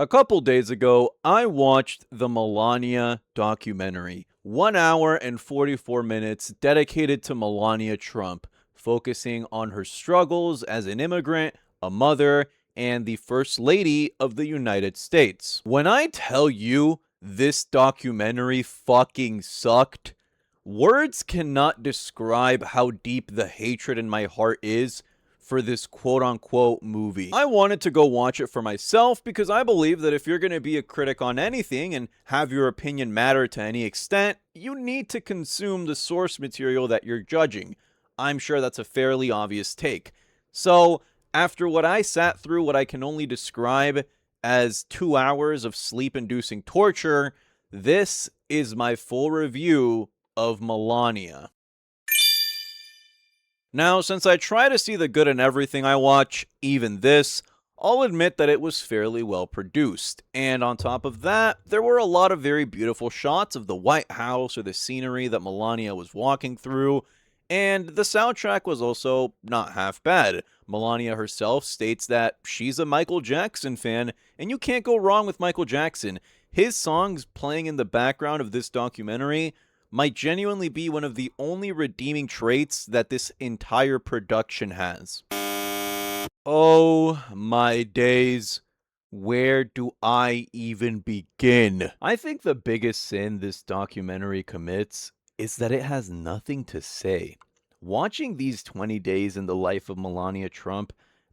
A couple days ago, I watched the Melania documentary, 1 hour and 44 minutes dedicated to Melania Trump, focusing on her struggles as an immigrant, a mother, and the First Lady of the United States. When I tell you this documentary fucking sucked, words cannot describe how deep the hatred in my heart is for this quote unquote movie. I wanted to go watch it for myself because I believe that if you're going to be a critic on anything and have your opinion matter to any extent, you need to consume the source material that you're judging. I'm sure that's a fairly obvious take. So, after what I sat through, what I can only describe as 2 hours of sleep inducing torture, this is my full review of Melania. Now, since I try to see the good in everything I watch, even this, I'll admit that it was fairly well produced. And on top of that, there were a lot of very beautiful shots of the White House or the scenery that Melania was walking through, and the soundtrack was also not half bad. Melania herself states that she's a Michael Jackson fan, and you can't go wrong with Michael Jackson. His songs playing in the background of this documentary might genuinely be one of the only redeeming traits that this entire production has. Oh my days. Where do I even begin? I think the biggest sin this documentary commits is that it has nothing to say. Watching these 20 days in the life of Melania Trump,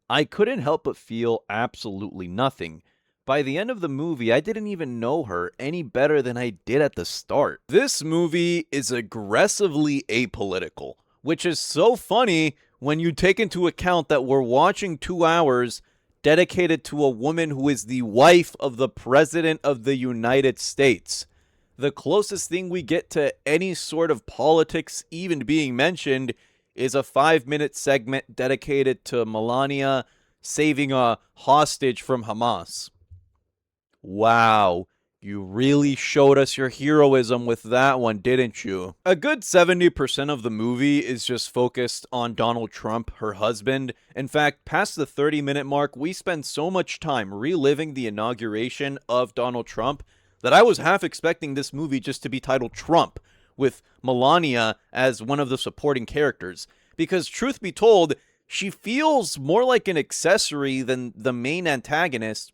I couldn't help but feel absolutely nothing. By the end of the movie, I didn't even know her any better than I did at the start. This movie is aggressively apolitical, which is so funny when you take into account that we're watching 2 hours dedicated to a woman who is the wife of the President of the United States. The closest thing we get to any sort of politics even being mentioned is a 5-minute segment dedicated to Melania saving a hostage from Hamas. Wow, you really showed us your heroism with that one, didn't you? A good 70% of the movie is just focused on Donald Trump, her husband. In fact, past the 30-minute mark, we spend so much time reliving the inauguration of Donald Trump that I was half expecting this movie just to be titled Trump, with Melania as one of the supporting characters. Because truth be told, she feels more like an accessory than the main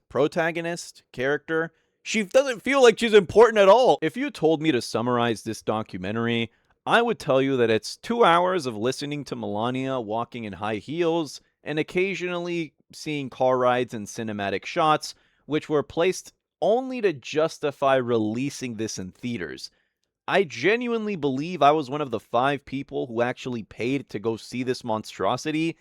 protagonist character. She doesn't feel like she's important at all. If you told me to summarize this documentary, I would tell you that it's 2 hours of listening to Melania walking in high heels and occasionally seeing car rides and cinematic shots, which were placed only to justify releasing this in theaters. I genuinely believe I was one of the 5 people who actually paid to go see this monstrosity,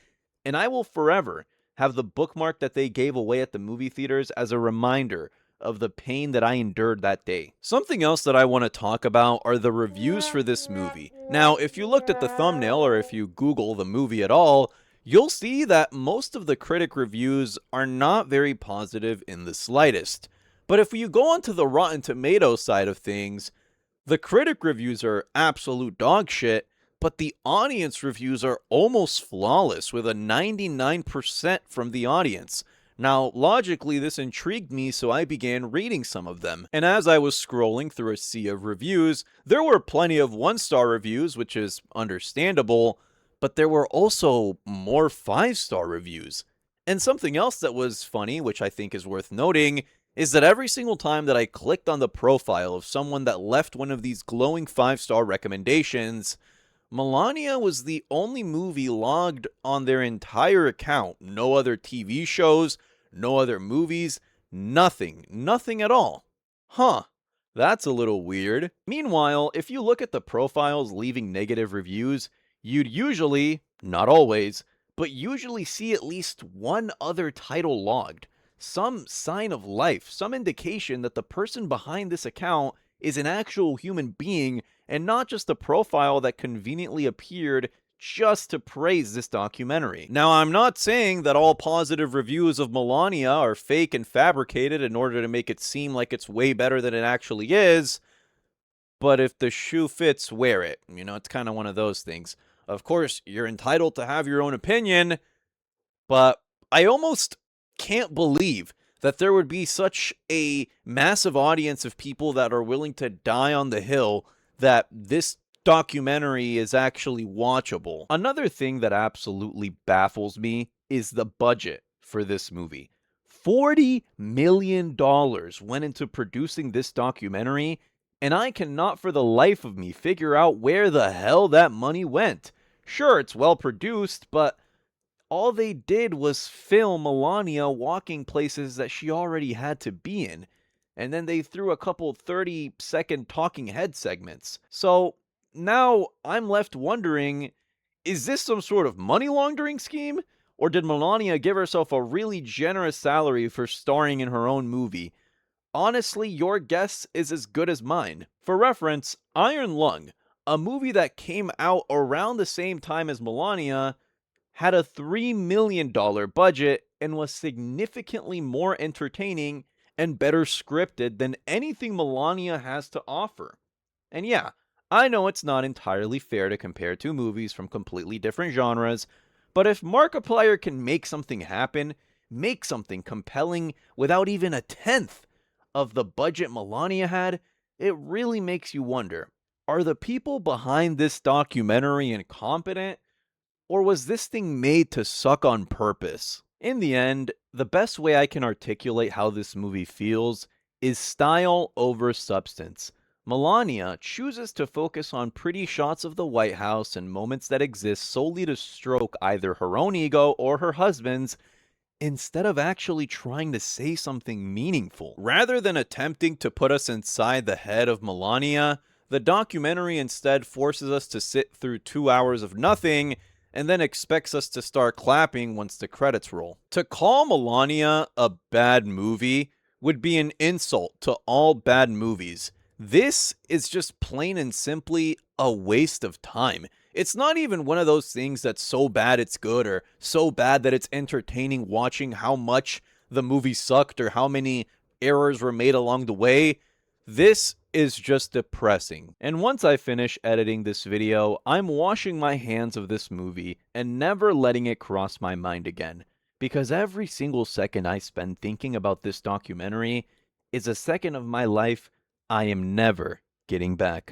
and I will forever have the bookmark that they gave away at the movie theaters as a reminder of the pain that I endured that day. Something else that I want to talk about are the reviews for this movie. Now, if you looked at the thumbnail or if you Google the movie at all, you'll see that most of the critic reviews are not very positive in the slightest. But if you go onto the Rotten Tomatoes side of things, the critic reviews are absolute dog shit, but the audience reviews are almost flawless with a 99% from the audience. Now, logically, this intrigued me, so I began reading some of them. And as I was scrolling through a sea of reviews, there were plenty of 1-star reviews, which is understandable, but there were also more 5-star reviews. And something else that was funny, which I think is worth noting, is that every single time that I clicked on the profile of someone that left one of these glowing 5-star recommendations, Melania was the only movie logged on their entire account. No other TV shows, no other movies, nothing at all. Huh, that's a little weird. Meanwhile, if you look at the profiles leaving negative reviews, you'd usually, not always, but usually see at least one other title logged. Some sign of life, some indication that the person behind this account is an actual human being and not just a profile that conveniently appeared just to praise this documentary. Now, I'm not saying that all positive reviews of Melania are fake and fabricated in order to make it seem like it's way better than it actually is, but if the shoe fits, wear it. You know, it's kind of one of those things. Of course, you're entitled to have your own opinion, but I almost can't believe that there would be such a massive audience of people that are willing to die on the hill that this documentary is actually watchable. Another thing that absolutely baffles me is the budget for this movie. $40 million went into producing this documentary, and I cannot for the life of me figure out where the hell that money went. Sure, it's well produced, but all they did was film Melania walking places that she already had to be in, and then they threw a couple 30-second talking head segments. So now I'm left wondering, is this some sort of money laundering scheme? Or did Melania give herself a really generous salary for starring in her own movie? Honestly, your guess is as good as mine. For reference, Iron Lung, a movie that came out around the same time as Melania, had a $3 million budget and was significantly more entertaining and better scripted than anything Melania has to offer. And yeah, I know it's not entirely fair to compare two movies from completely different genres, but if Markiplier can make something happen, make something compelling without even a tenth of the budget Melania had, it really makes you wonder, are the people behind this documentary incompetent? Or was this thing made to suck on purpose? In the end, the best way I can articulate how this movie feels is style over substance. Melania chooses to focus on pretty shots of the White House and moments that exist solely to stroke either her own ego or her husband's, instead of actually trying to say something meaningful. Rather than attempting to put us inside the head of Melania, the documentary instead forces us to sit through 2 hours of nothing and then expects us to start clapping once the credits roll. To call Melania a bad movie would be an insult to all bad movies. This is just plain and simply a waste of time. It's not even one of those things that's so bad it's good or so bad that it's entertaining watching how much the movie sucked or how many errors were made along the way. This is just depressing. And once I finish editing this video, I'm washing my hands of this movie and never letting it cross my mind again. Because every single second I spend thinking about this documentary is a second of my life I am never getting back.